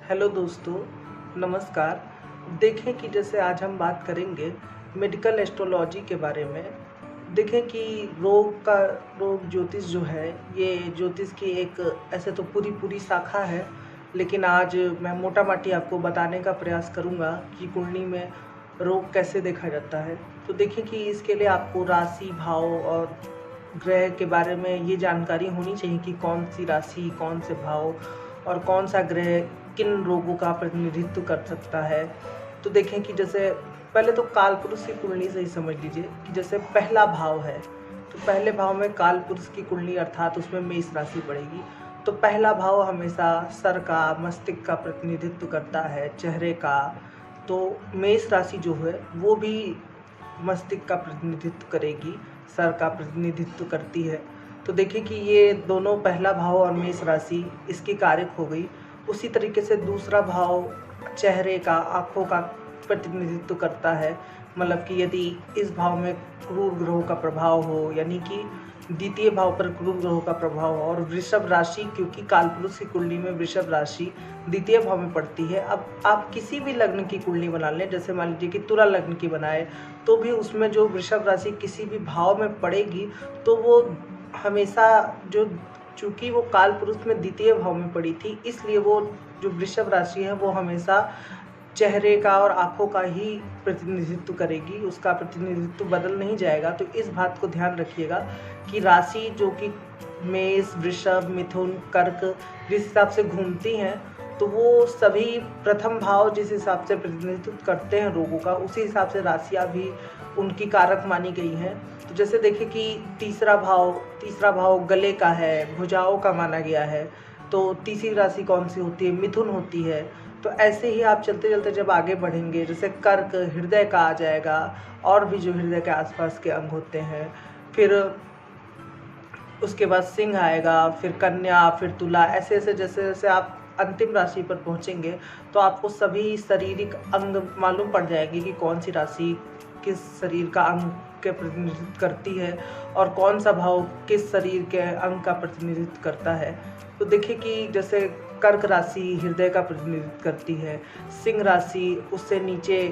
Hello दोस्तों, नमस्कार। देखें कि जैसे आज हम बात करेंगे मेडिकल एस्ट्रोलॉजी के बारे में। देखें कि रोग ज्योतिष जो है, ये ज्योतिष की एक ऐसे तो पूरी पूरी शाखा है, लेकिन आज मैं मोटा माटी आपको बताने का प्रयास करूंगा कि कुंडली में रोग कैसे देखा जाता है। तो देखें कि इसके लिए आपको राशि, भाव और ग्रह के बारे में ये जानकारी होनी चाहिए कि कौन सी राशि, कौन से भाव और कौन सा ग्रह किन रोगों का प्रतिनिधित्व कर सकता है। तो देखें कि जैसे पहले तो कालपुरुष की कुंडली से ही समझ लीजिए कि जैसे पहला भाव है, तो पहले भाव में कालपुरुष की कुंडली अर्थात उसमें मेष राशि पड़ेगी। तो पहला भाव हमेशा सर का, मस्तिष्क का प्रतिनिधित्व करता है, चेहरे का। तो मेष राशि जो है वो भी मस्तिष्क का प्रतिनिधित्व करेगी, सर का प्रतिनिधित्व करती है। तो देखिए कि ये दोनों, पहला भाव और मेष राशि, इसकी कारक हो गई। उसी तरीके से दूसरा भाव चेहरे का, आँखों का प्रतिनिधित्व करता है। मतलब कि यदि इस भाव में क्रूर ग्रहों का प्रभाव हो, यानी कि द्वितीय भाव पर क्रूर ग्रहों का प्रभाव हो, और वृषभ राशि, क्योंकि कालपुरुष की कुंडली में वृषभ राशि द्वितीय भाव में पड़ती है। अब आप किसी भी लग्न की कुंडली बना लें, जैसे मान लीजिए कि तुला लग्न की बनाए, तो भी उसमें जो वृषभ राशि किसी भी भाव में पड़ेगी, तो वो हमेशा चूंकि वो कालपुरुष में द्वितीय भाव में पड़ी थी, इसलिए वो जो वृषभ राशि है वो हमेशा चेहरे का और आँखों का ही प्रतिनिधित्व करेगी, उसका प्रतिनिधित्व बदल नहीं जाएगा। तो इस बात को ध्यान रखिएगा कि राशि जो कि मेष, वृषभ, मिथुन, कर्क जिस हिसाब से घूमती हैं, तो वो सभी प्रथम भाव जिस हिसाब से प्रतिनिधित्व करते हैं रोगों का, उसी हिसाब से राशियाँ भी उनकी कारक मानी गई हैं। तो जैसे देखिए कि तीसरा भाव गले का है, भुजाओं का माना गया है। तो तीसरी राशि कौन सी होती है? मिथुन होती है। तो ऐसे ही आप चलते चलते जब आगे बढ़ेंगे, जैसे कर्क हृदय का आ जाएगा, और भी जो हृदय के आसपास के अंग होते हैं। फिर उसके बाद सिंह आएगा, फिर कन्या, फिर तुला। ऐसे ऐसे जैसे जैसे आप अंतिम राशि पर पहुंचेंगे, तो आपको सभी शारीरिक अंग मालूम पड़ जाएंगे कि कौन सी राशि किस शरीर का अंग के प्रतिनिधित्व करती है और कौन सा भाव किस शरीर के अंग का प्रतिनिधित्व करता है। तो देखिए कि जैसे कर्क राशि हृदय का प्रतिनिधित्व करती है, सिंह राशि उससे नीचे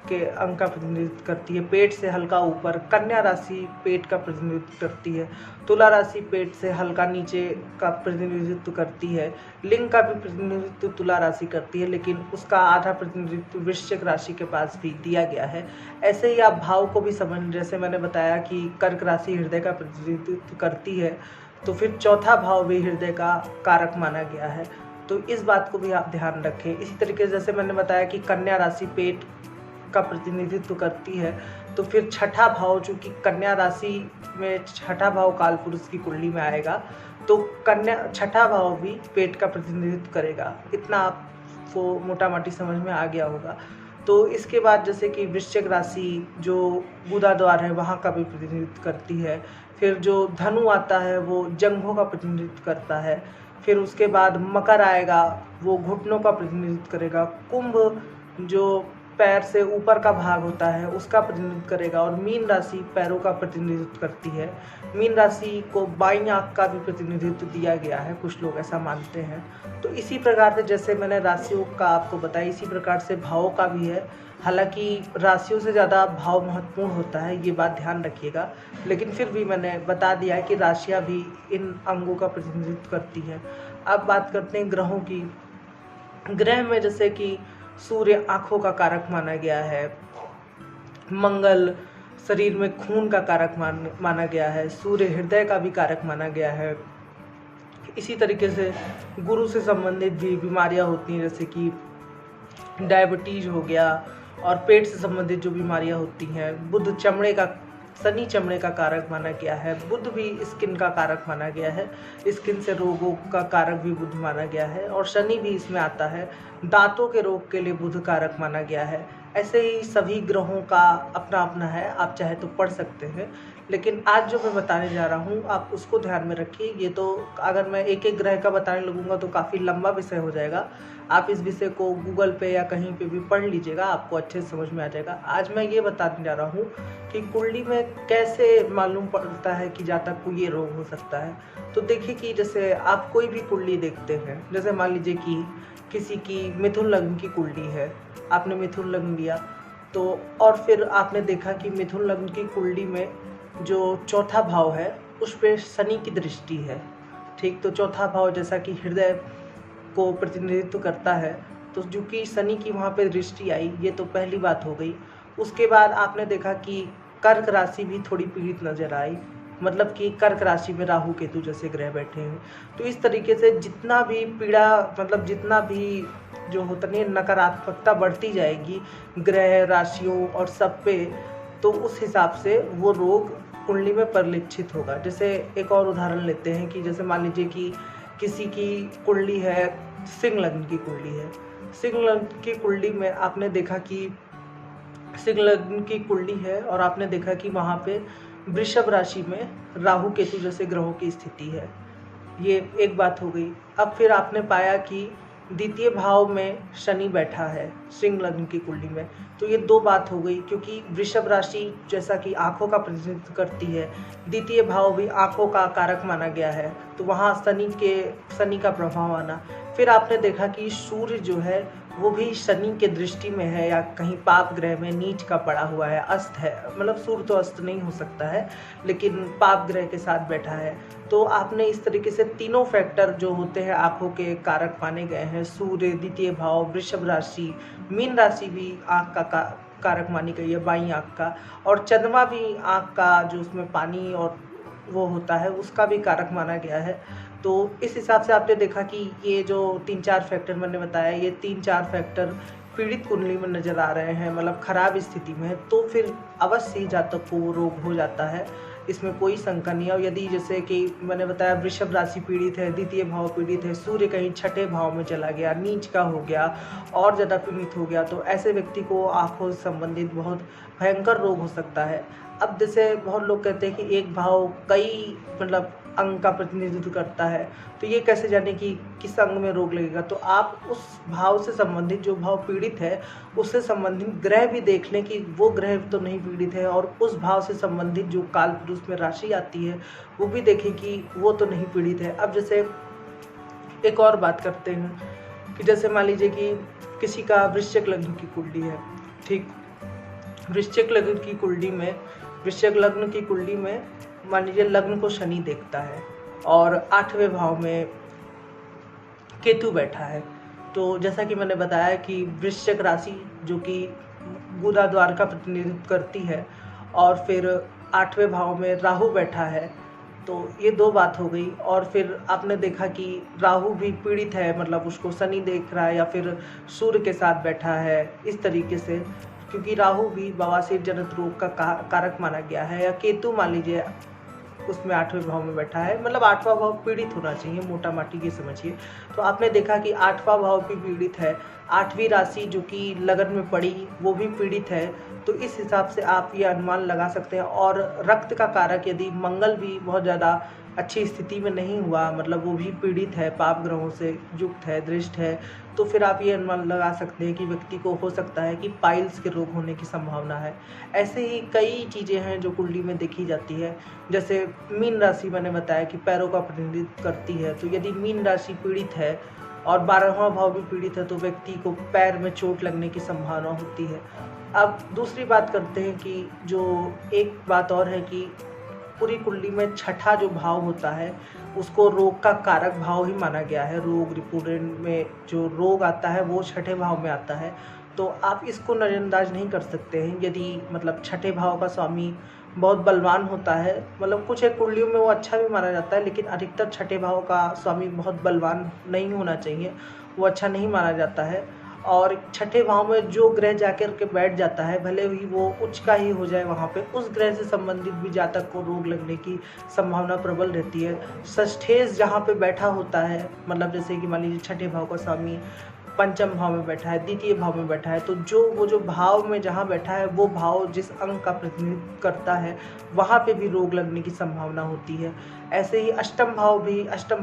के अंग का प्रतिनिधित्व करती है, पेट से हल्का ऊपर। कन्या राशि पेट का प्रतिनिधित्व करती है। तुला राशि पेट से हल्का नीचे का प्रतिनिधित्व करती है। लिंग का भी प्रतिनिधित्व तुला राशि करती है, लेकिन उसका आधा प्रतिनिधित्व वृश्चिक राशि के पास भी दिया गया है। ऐसे ही आप भाव को भी समझ, जैसे मैंने बताया कि कर्क राशि हृदय का प्रतिनिधित्व करती है, तो फिर चौथा भाव भी हृदय का कारक माना गया है। तो इस बात को भी आप ध्यान रखें। इसी तरीके से जैसे मैंने बताया कि कन्या राशि पेट का प्रतिनिधित्व करती है, तो फिर छठा भाव, चूंकि कन्या राशि में छठा भाव कालपुरुष की कुंडली में आएगा, तो छठा भाव भी पेट का प्रतिनिधित्व करेगा। इतना आपको मोटा माटी समझ में आ गया होगा। तो इसके बाद जैसे कि वृश्चिक राशि जो गुदा द्वार है वहाँ का भी प्रतिनिधित्व करती है। फिर जो धनु आता है वो जंघों का प्रतिनिधित्व करता है। फिर उसके बाद मकर आएगा, वो घुटनों का प्रतिनिधित्व करेगा। कुंभ जो पैर से ऊपर का भाग होता है उसका प्रतिनिधित्व करेगा। और मीन राशि पैरों का प्रतिनिधित्व करती है। मीन राशि को बाईं आंख का भी प्रतिनिधित्व दिया गया है, कुछ लोग ऐसा मानते हैं। तो इसी प्रकार से जैसे मैंने राशियों का आपको बताया, इसी प्रकार से भावों का भी है। हालांकि राशियों से ज़्यादा भाव महत्वपूर्ण होता है, ये बात ध्यान रखिएगा। लेकिन फिर भी मैंने बता दिया है कि राशियाँ भी इन अंगों का प्रतिनिधित्व करती हैं। अब बात करते हैं ग्रहों की। ग्रह में जैसे कि सूर्य आँखों का कारक माना गया है, मंगल शरीर में खून का कारक माना गया है, सूर्य हृदय का भी कारक माना गया है। इसी तरीके से गुरु से संबंधित भी बीमारियां होती हैं, जैसे कि डायबिटीज हो गया, और पेट से संबंधित जो बीमारियां होती हैं। बुध शनि चमड़े का कारक माना गया है। बुध भी स्किन का कारक माना गया है, स्किन से रोगों का कारक भी बुध माना गया है। और शनि भी इसमें आता है, दांतों के रोग के लिए बुध कारक माना गया है। ऐसे ही सभी ग्रहों का अपना अपना है, आप चाहे तो पढ़ सकते हैं। लेकिन आज जो मैं बताने जा रहा हूँ आप उसको ध्यान में रखिए। ये तो अगर मैं एक एक ग्रह का बताने लगूँगा तो काफ़ी लंबा विषय हो जाएगा। आप इस विषय को गूगल पे या कहीं पे भी पढ़ लीजिएगा, आपको अच्छे से समझ में आ जाएगा। आज मैं ये बताने जा रहा हूँ कि कुंडली में कैसे मालूम पड़ता है कि जातक को ये रोग हो सकता है। तो देखिए कि जैसे आप कोई भी कुंडली देखते हैं, जैसे मान लीजिए कि किसी की मिथुन लग्न की कुंडली है, आपने मिथुन लग्न लिया तो और फिर आपने देखा कि मिथुन लग्न की कुंडली में जो चौथा भाव है उस पे शनि की दृष्टि है। ठीक, तो चौथा भाव जैसा कि हृदय को प्रतिनिधित्व करता है, तो जो कि शनि की वहाँ पे दृष्टि आई, ये तो पहली बात हो गई। उसके बाद आपने देखा कि कर्क राशि भी थोड़ी पीड़ित नजर आई, मतलब कि कर्क राशि में राहु केतु जैसे ग्रह बैठे हैं। तो इस तरीके से जितना भी पीड़ा, मतलब जितना भी जो होता नहीं, नकारात्मकता बढ़ती जाएगी ग्रह राशियों और सब पे, तो उस हिसाब से वो रोग कुंडली में परिलक्षित होगा। जैसे एक और उदाहरण लेते हैं कि जैसे मान लीजिए कि किसी की कुंडली है, सिंह लग्न की कुंडली है। सिंह लग्न की कुंडली में आपने देखा कि सिंह लग्न की कुंडली है और आपने देखा कि वहाँ पे वृषभ राशि में राहु केतु जैसे ग्रहों की स्थिति है। ये एक बात हो गई। अब फिर आपने पाया कि द्वितीय भाव में शनि बैठा है सिंह लग्न की कुंडली में, तो ये दो बात हो गई, क्योंकि वृषभ राशि जैसा कि आंखों का प्रतिनिधित्व करती है, द्वितीय भाव भी आंखों का कारक माना गया है, तो वहाँ शनि का प्रभाव आना। फिर आपने देखा कि सूर्य जो है वो भी शनि के दृष्टि में है या कहीं पाप ग्रह में नीच का पड़ा हुआ है, अस्त है, मतलब सूर्य तो अस्त नहीं हो सकता है लेकिन पाप ग्रह के साथ बैठा है। तो आपने इस तरीके से तीनों फैक्टर जो होते हैं आंखों के कारक माने गए हैं, सूर्य, द्वितीय भाव, वृषभ राशि, मीन राशि भी आंख का कारक मानी गई है, बाईं आंख का, और चंद्रमा भी आंख का जो उसमें पानी और वो होता है उसका भी कारक माना गया है। तो इस हिसाब से आपने देखा कि ये जो 3-4 फैक्टर मैंने बताया, ये 3-4 फैक्टर पीड़ित कुंडली में नज़र आ रहे हैं, मतलब खराब स्थिति में है, तो फिर अवश्य ही जातक को वो रोग हो जाता है, इसमें कोई शंका नहीं है। और यदि जैसे कि मैंने बताया वृषभ राशि पीड़ित है, द्वितीय भाव पीड़ित है, सूर्य कहीं छठे भाव में चला गया, नीच का हो गया और ज़्यादा पीड़ित हो गया, तो ऐसे व्यक्ति को आँखों से संबंधित बहुत भयंकर रोग हो सकता है। अब जैसे बहुत लोग कहते हैं कि एक भाव कई मतलब अंग का प्रतिनिधित्व करता है, तो ये कैसे जाने कि किस अंग में रोग लगेगा। तो आप उस भाव से संबंधित, जो भाव पीड़ित है उससे संबंधित ग्रह भी देख लें कि वो ग्रह तो नहीं पीड़ित है, और उस भाव से संबंधित जो काल पुरुष में राशि आती है वो भी देखें कि वो तो नहीं पीड़ित है। अब जैसे एक और बात करते हैं कि जैसे मान लीजिए कि किसी का वृश्चिक लग्न की कुंडली है, ठीक, वृश्चिक लग्न की कुंडली में मान लीजिए लग्न को शनि देखता है और 8वें भाव में केतु बैठा है। तो जैसा कि मैंने बताया कि वृश्चिक राशि जो कि गुदा द्वार का प्रतिनिधित्व करती है और फिर 8वें भाव में राहु बैठा है, तो ये दो बात हो गई। और फिर आपने देखा कि राहु भी पीड़ित है, मतलब उसको शनि देख रहा है या फिर सूर्य के साथ बैठा है, इस तरीके से, क्योंकि राहु भी बवासीर जनित रोग का कारक माना गया है। या केतु मान लीजिए उसमें 8वें भाव में बैठा है, मतलब 8वां भाव पीड़ित होना चाहिए, मोटा माटी ये समझिए। तो आपने देखा कि 8वां भाव भी पीड़ित है, 8वीं राशि जो कि लगन में पड़ी वो भी पीड़ित है, तो इस हिसाब से आप ये अनुमान लगा सकते हैं। और रक्त का कारक यदि मंगल भी बहुत ज़्यादा अच्छी स्थिति में नहीं हुआ, मतलब वो भी पीड़ित है, पाप ग्रहों से युक्त है, दृष्ट है, तो फिर आप ये अनुमान लगा सकते हैं कि व्यक्ति को हो सकता है कि पाइल्स के रोग होने की संभावना है। ऐसे ही कई चीज़ें हैं जो कुंडली में देखी जाती है। जैसे मीन राशि मैंने बताया कि पैरों का प्रतिनिधित्व करती है, तो यदि मीन राशि पीड़ित है और 12वां भाव भी पीड़ित है तो व्यक्ति को पैर में चोट लगने की संभावना होती है। अब दूसरी बात करते हैं कि जो एक बात और है कि पूरी कुंडली में छठा जो भाव होता है उसको रोग का कारक भाव ही माना गया है। रोग रिपोर्ट में जो रोग आता है वो छठे भाव में आता है, तो आप इसको नज़रअंदाज नहीं कर सकते हैं। यदि मतलब छठे भाव का स्वामी बहुत बलवान होता है, मतलब कुछ एक कुंडलियों में वो अच्छा भी माना जाता है, लेकिन अधिकतर छठे भाव का स्वामी बहुत बलवान नहीं होना चाहिए, वो अच्छा नहीं माना जाता है। और छठे भाव में जो ग्रह जाकर के बैठ जाता है, भले ही वो उच्च का ही हो जाए, वहाँ पे उस ग्रह से संबंधित भी जातक को रोग लगने की संभावना प्रबल रहती है। षष्ठेश जहाँ पे बैठा होता है, मतलब जैसे कि मान लीजिए छठे भाव का स्वामी पंचम भाव में बैठा है, द्वितीय भाव में बैठा है, तो वो जो भाव में जहाँ बैठा है वो भाव जिस अंग का प्रतिनिधित्व करता है वहाँ पे भी रोग लगने की संभावना होती है। ऐसे ही अष्टम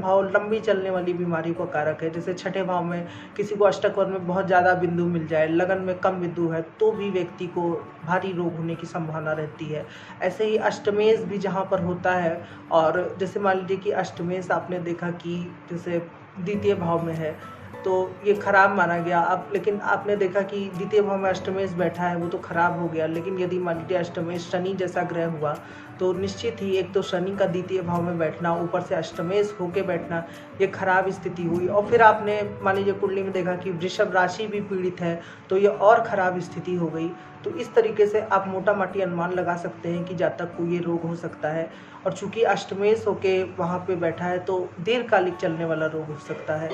भाव लंबी चलने वाली बीमारी का कारक है। जैसे छठे भाव में किसी को अष्टक वर्ग में बहुत ज़्यादा बिंदु मिल जाए, लगन में कम बिंदु है, तो भी व्यक्ति को भारी रोग होने की संभावना रहती है। ऐसे ही अष्टमेश भी जहाँ पर होता है, और जैसे मान लीजिए कि अष्टमेश आपने देखा कि जैसे द्वितीय भाव में है तो ये खराब माना गया। अब लेकिन आपने देखा कि द्वितीय भाव में अष्टमेश बैठा है वो तो खराब हो गया, लेकिन यदि मान लीजिए अष्टमेश शनि जैसा ग्रह हुआ तो निश्चित ही एक तो शनि का द्वितीय भाव में बैठना, ऊपर से अष्टमेश होके बैठना, ये खराब स्थिति हुई। और फिर आपने मान लीजिए कुंडली में देखा कि वृषभ राशि भी पीड़ित है तो ये और खराब स्थिति हो गई। तो इस तरीके से आप मोटा माटी अनुमान लगा सकते हैं कि जातक को ये रोग हो सकता है। और चूंकि अष्टमेश होके वहाँ पे बैठा है तो दीर्घकालिक चलने वाला रोग हो सकता है।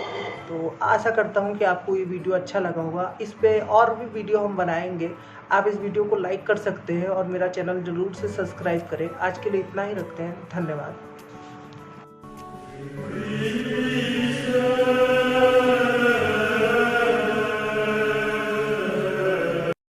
तो आशा करता हूँ कि आपको ये वीडियो अच्छा लगा होगा। इस पे और भी वीडियो हम बनाएंगे, आप इस वीडियो को लाइक कर सकते हैं और मेरा चैनल जरूर से सब्सक्राइब करें। आज के लिए इतना ही रखते हैं, धन्यवाद।